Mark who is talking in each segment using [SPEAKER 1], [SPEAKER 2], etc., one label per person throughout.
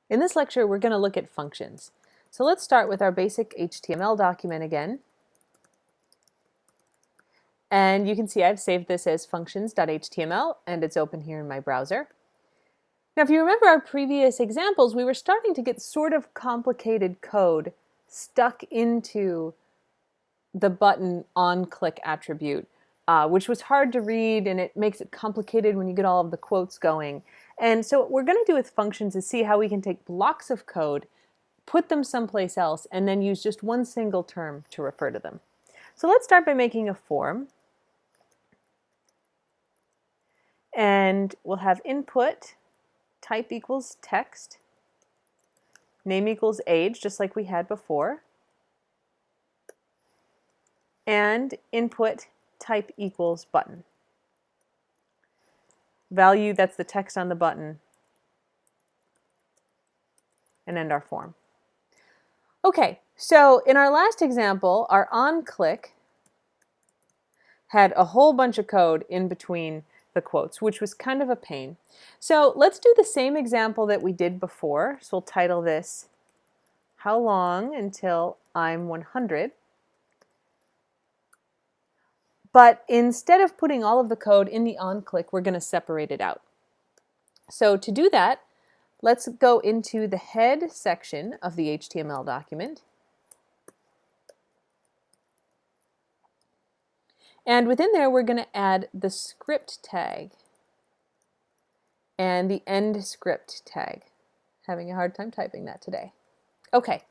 [SPEAKER 1] In this lecture, we're going to look at functions. So let's start with our basic HTML document again. And you can see I've saved this as functions.html, and it's open here in my browser. Now, if you remember our previous examples, we were starting to get sort of complicated code stuck into the button onClick attribute, which was hard to read, and it makes it complicated when you get all of the quotes going. And so what we're going to do with functions is see how we can take blocks of code, put them someplace else, and then use just one single term to refer to them. So let's start by making a form. And we'll have input, type equals text, name equals age, just like we had before, and input type equals button. Value, that's the text on the button, and end our form. Okay, so in our last example, our onClick had a whole bunch of code in between the quotes, which was kind of a pain. So let's do the same example that we did before. So we'll title this, How Long Until I'm 100? But instead of putting all of the code in the onClick, we're going to separate it out. So to do that, let's go into the head section of the HTML document. And within there, we're going to add the script tag and the end script tag. Having a hard time typing that today. Okay,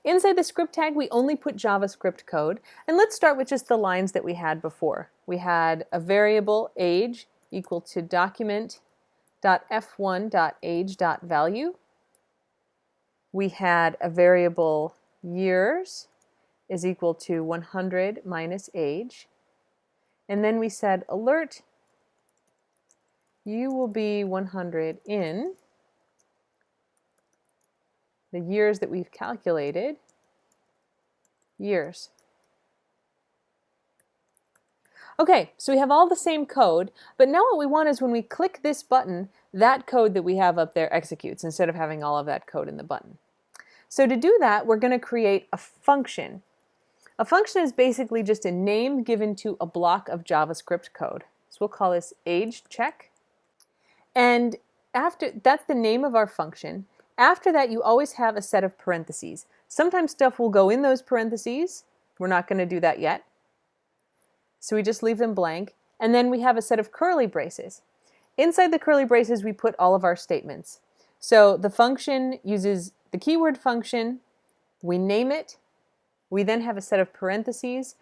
[SPEAKER 1] inside the script tag, we only put JavaScript code. And let's start with just the lines that we had before. We had a variable age equal to document.f1.age.value. We had a variable years is equal to 100 minus age. And then we said, alert, you will be 100 in the years that we've calculated, years. Okay, so we have all the same code, but now what we want is when we click this button, that code that we have up there executes instead of having all of that code in the button. So to do that, we're going to create a function. A function is basically just a name given to a block of JavaScript code. So we'll call this age check. And that's the name of our function. After that, you always have a set of parentheses. Sometimes stuff will go in those parentheses. We're not going to do that yet. So we just leave them blank. And then we have a set of curly braces. Inside the curly braces, we put all of our statements. So the function uses the keyword function. We name it. We then have a set of parentheses.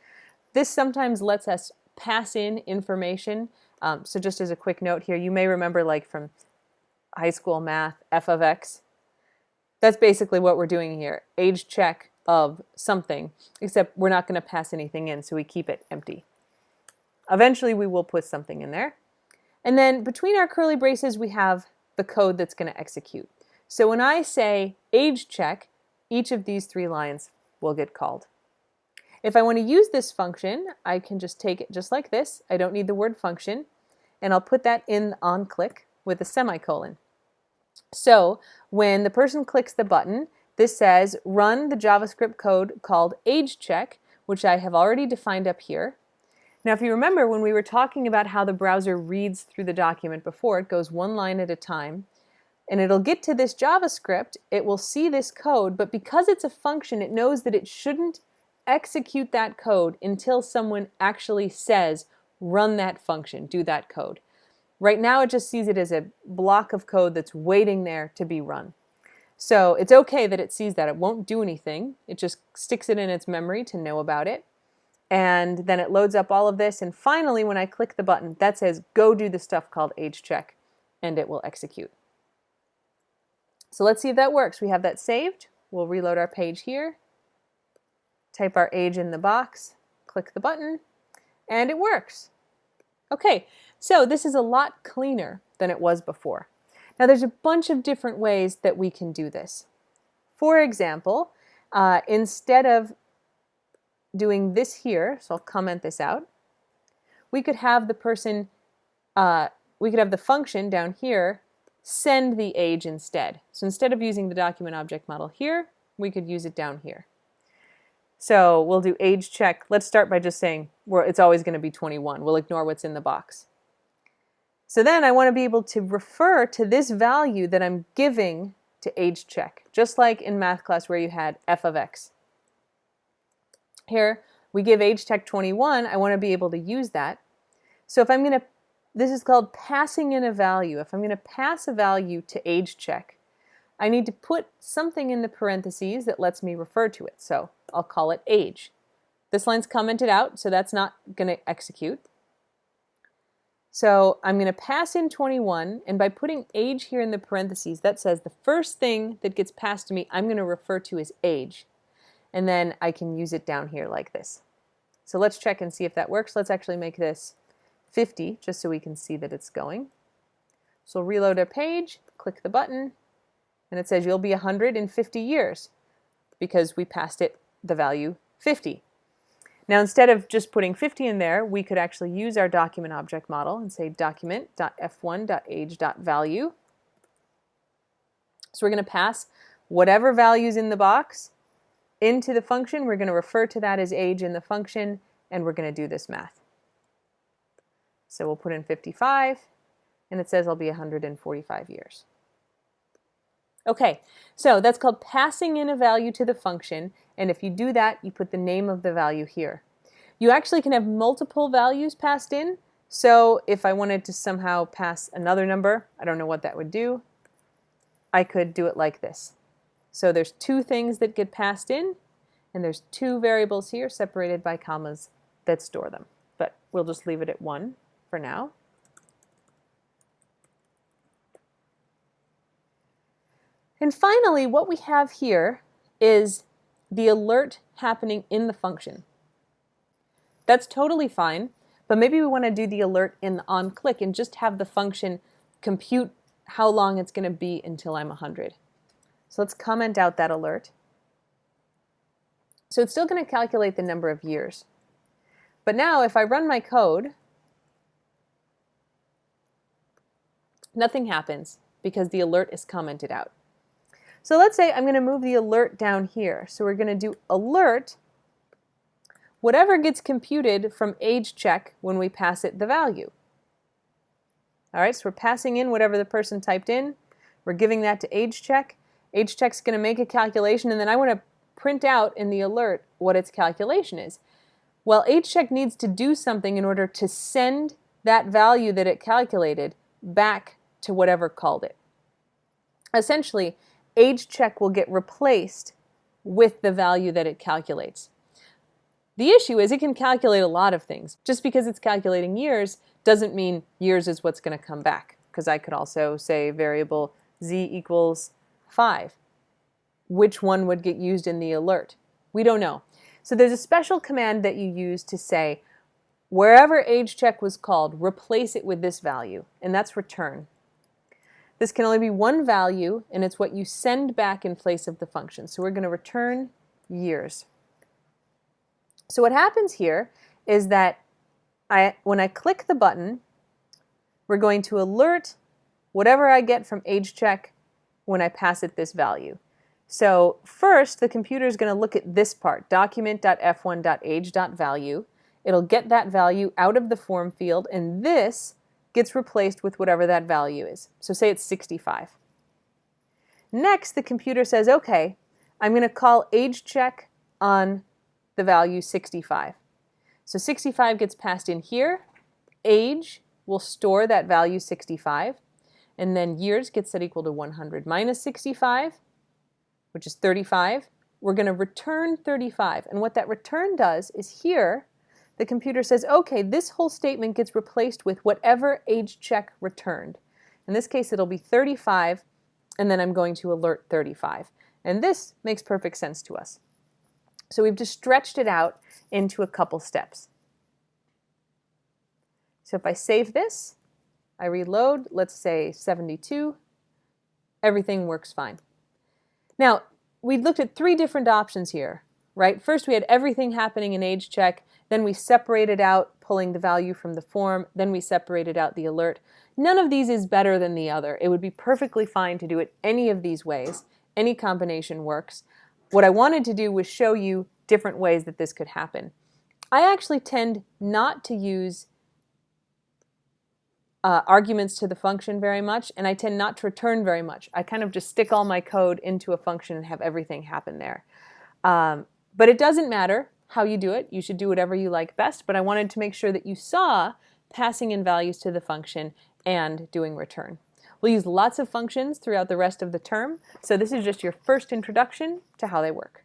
[SPEAKER 1] This sometimes lets us pass in information. So just as a quick note here, you may remember like from high school math, f of x. That's basically what we're doing here. Age check of something, except we're not going to pass anything in, so we keep it empty. Eventually we will put something in there. And then between our curly braces, we have the code that's going to execute. So when I say age check, each of these three lines will get called. If I want to use this function, I can just take it just like this. I don't need the word function, and I'll put that in onClick with a semicolon. So when the person clicks the button, this says run the JavaScript code called age check, which I have already defined up here. Now, if you remember when we were talking about how the browser reads through the document before, it goes one line at a time. And it'll get to this JavaScript, it will see this code, but because it's a function, it knows that it shouldn't execute that code until someone actually says, run that function, do that code. Right now, it just sees it as a block of code that's waiting there to be run. So it's okay that it sees that. It won't do anything. It just sticks it in its memory to know about it. And then it loads up all of this. And finally, when I click the button, that says, go do the stuff called age check, and it will execute. So let's see if that works. We have that saved. We'll reload our page here, type our age in the box, click the button, and it works. Okay, so this is a lot cleaner than it was before. Now there's a bunch of different ways that we can do this. For example, instead of doing this here, so I'll comment this out, we could have the person, we could have the function down here send the age instead. So instead of using the document object model here, we could use it down here. So we'll do age check. Let's start by just saying it's always going to be 21. We'll ignore what's in the box. So then I want to be able to refer to this value that I'm giving to age check, just like in math class where you had f of x. Here, we give age check 21. I want to be able to use that. So if I'm going to, this is called passing in a value. If I'm going to pass a value to age check, I need to put something in the parentheses that lets me refer to it. So I'll call it age. This line's commented out, so that's not going to execute. So I'm going to pass in 21, and by putting age here in the parentheses, that says the first thing that gets passed to me, I'm going to refer to as age. And then I can use it down here like this. So let's check and see if that works. Let's actually make this 50, just so we can see that it's going. So we'll reload our page, click the button, and it says you'll be 150 years because we passed it the value 50. Now instead of just putting 50 in there, we could actually use our document object model and say document.f1.age.value. So we're going to pass whatever value's in the box into the function. We're going to refer to that as age in the function, and we're going to do this math. So we'll put in 55, and it says I'll be 145 years. Okay, so that's called passing in a value to the function, and if you do that, you put the name of the value here. You actually can have multiple values passed in, so if I wanted to somehow pass another number, I don't know what that would do, I could do it like this. So there's two things that get passed in, and there's two variables here separated by commas that store them. But we'll just leave it at 1 for now. And finally, what we have here is the alert happening in the function. That's totally fine, but maybe we want to do the alert in the onClick and just have the function compute how long it's going to be until I'm 100. So let's comment out that alert. So it's still going to calculate the number of years. But now if I run my code, nothing happens because the alert is commented out. So let's say I'm going to move the alert down here. So we're going to do alert whatever gets computed from age check when we pass it the value. All right, so we're passing in whatever the person typed in. We're giving that to age check. Age check's going to make a calculation, and then I want to print out in the alert what its calculation is. Well, age check needs to do something in order to send that value that it calculated back to whatever called it. Essentially, age check will get replaced with the value that it calculates. The issue is it can calculate a lot of things. Just because it's calculating years doesn't mean years is what's going to come back, because I could also say variable z equals 5. Which one would get used in the alert? We don't know. So there's a special command that you use to say wherever age check was called, replace it with this value, and that's return. This can only be one value, and it's what you send back in place of the function. So we're going to return years. So what happens here is that when I click the button, we're going to alert whatever I get from age check when I pass it this value. So first, the computer is going to look at this part, document.f1.age.value. It'll get that value out of the form field, and this gets replaced with whatever that value is. So say it's 65. Next, the computer says, okay, I'm going to call age check on the value 65. So 65 gets passed in here. Age will store that value 65. And then years gets set equal to 100 minus 65, which is 35. We're going to return 35. And what that return does is here, the computer says, okay, this whole statement gets replaced with whatever age check returned. In this case, it'll be 35, and then I'm going to alert 35. And this makes perfect sense to us. So we've just stretched it out into a couple steps. So if I save this, I reload, let's say 72, everything works fine. Now, we looked at 3 different options here, right? First, we had everything happening in age check, then we separated out pulling the value from the form, then we separated out the alert. None of these is better than the other. It would be perfectly fine to do it any of these ways. Any combination works. What I wanted to do was show you different ways that this could happen. I actually tend not to use arguments to the function very much, and I tend not to return very much. I kind of just stick all my code into a function and have everything happen there. But it doesn't matter how you do it. You should do whatever you like best, but I wanted to make sure that you saw passing in values to the function and doing return. We'll use lots of functions throughout the rest of the term, so this is just your first introduction to how they work.